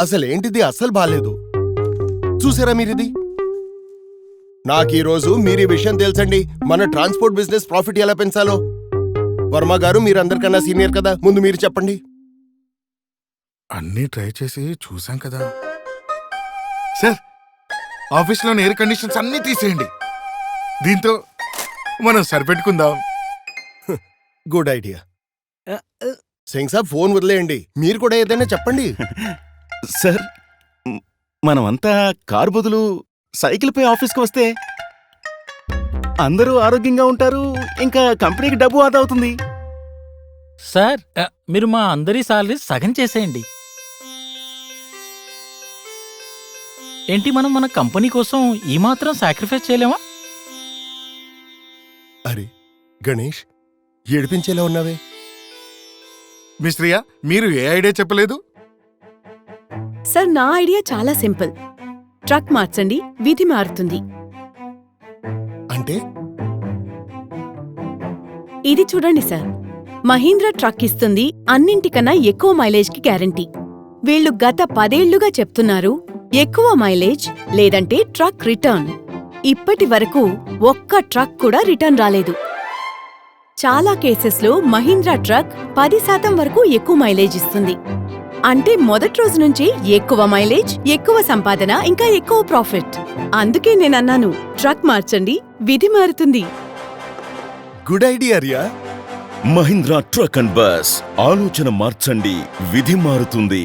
అసలేంటిది అస్సలు బాలేదు. చూసారా మీరిది? నాకీరోజు మీరీ విషయం తెలుసండి, మన ట్రాన్స్పోర్ట్ బిజినెస్ ప్రాఫిట్ ఎలా పెంచాలో. వర్మ గారు మీరందరికన్నా సీనియర్ కదా, ముందు మీరు చెప్పండి. అన్నీ ట్రై చేసి చూసాం కదా సార్. ఆఫీస్లోని ఎయిర్ కండిషన్స్ అన్నీ తీసేయండి. దీంతో మనం సరిపెట్టుకుందాం. Good idea. Singh Sahab phone వదిలేయండి, మీరు కూడా ఏదైనా చెప్పండి. సార్, మనమంతా కారు బదులు సైకిల్పై ఆఫీస్కి వస్తే అందరూ ఆరోగ్యంగా ఉంటారు, ఇంకా కంపెనీకి డబ్బు ఆదా అవుతుంది. సార్, మీరు మా అందరి సాలరీ సగం చేసేయండి. ఏంటి, మనం మన కంపెనీ కోసం ఈ మాత్రం సాక్రిఫైస్ చేయలేమా? అరే గణేష్, ఏడిపించేలా ఉన్నావే. మిస్ట్రియా, మీరు ఏ ఐడియా చెప్పలేదు? సార్, నా ఐడియా చాలా సింపుల్. ట్రక్ మార్చండి, విధి మారుతుంది. అంటే ఇది చూడండి సార్, మహీంద్రా ట్రక్ ఇస్తుంది అన్నింటికన్నా ఎక్కువ మైలేజ్కి గ్యారంటీ. వీళ్లు గత 10 ఏళ్లుగా చెప్తున్నారు ఎక్కువ మైలేజ్ లేదంటే ట్రక్ రిటర్న్. ఇప్పటి వరకు ఒక్క ట్రక్ కూడా రిటర్న్ రాలేదు. చాలా కేసెస్లో మహీంద్రా ట్రక్ 10% వరకు ఎక్కువ మైలేజ్ ఇస్తుంది. అంటే మొదటి రోజు నుంచి ఎక్కువ మైలేజ్, ఎక్కువ సంపాదన, ఇంకా ఎక్కువ ప్రాఫిట్. అందుకే నేనన్నాను, ట్రక్ మార్చండి, విధి మారుతుంది. Good idea Riya. Mahindra truck and bus, ఆలోచన మార్చండి, విధి మారుతుంది.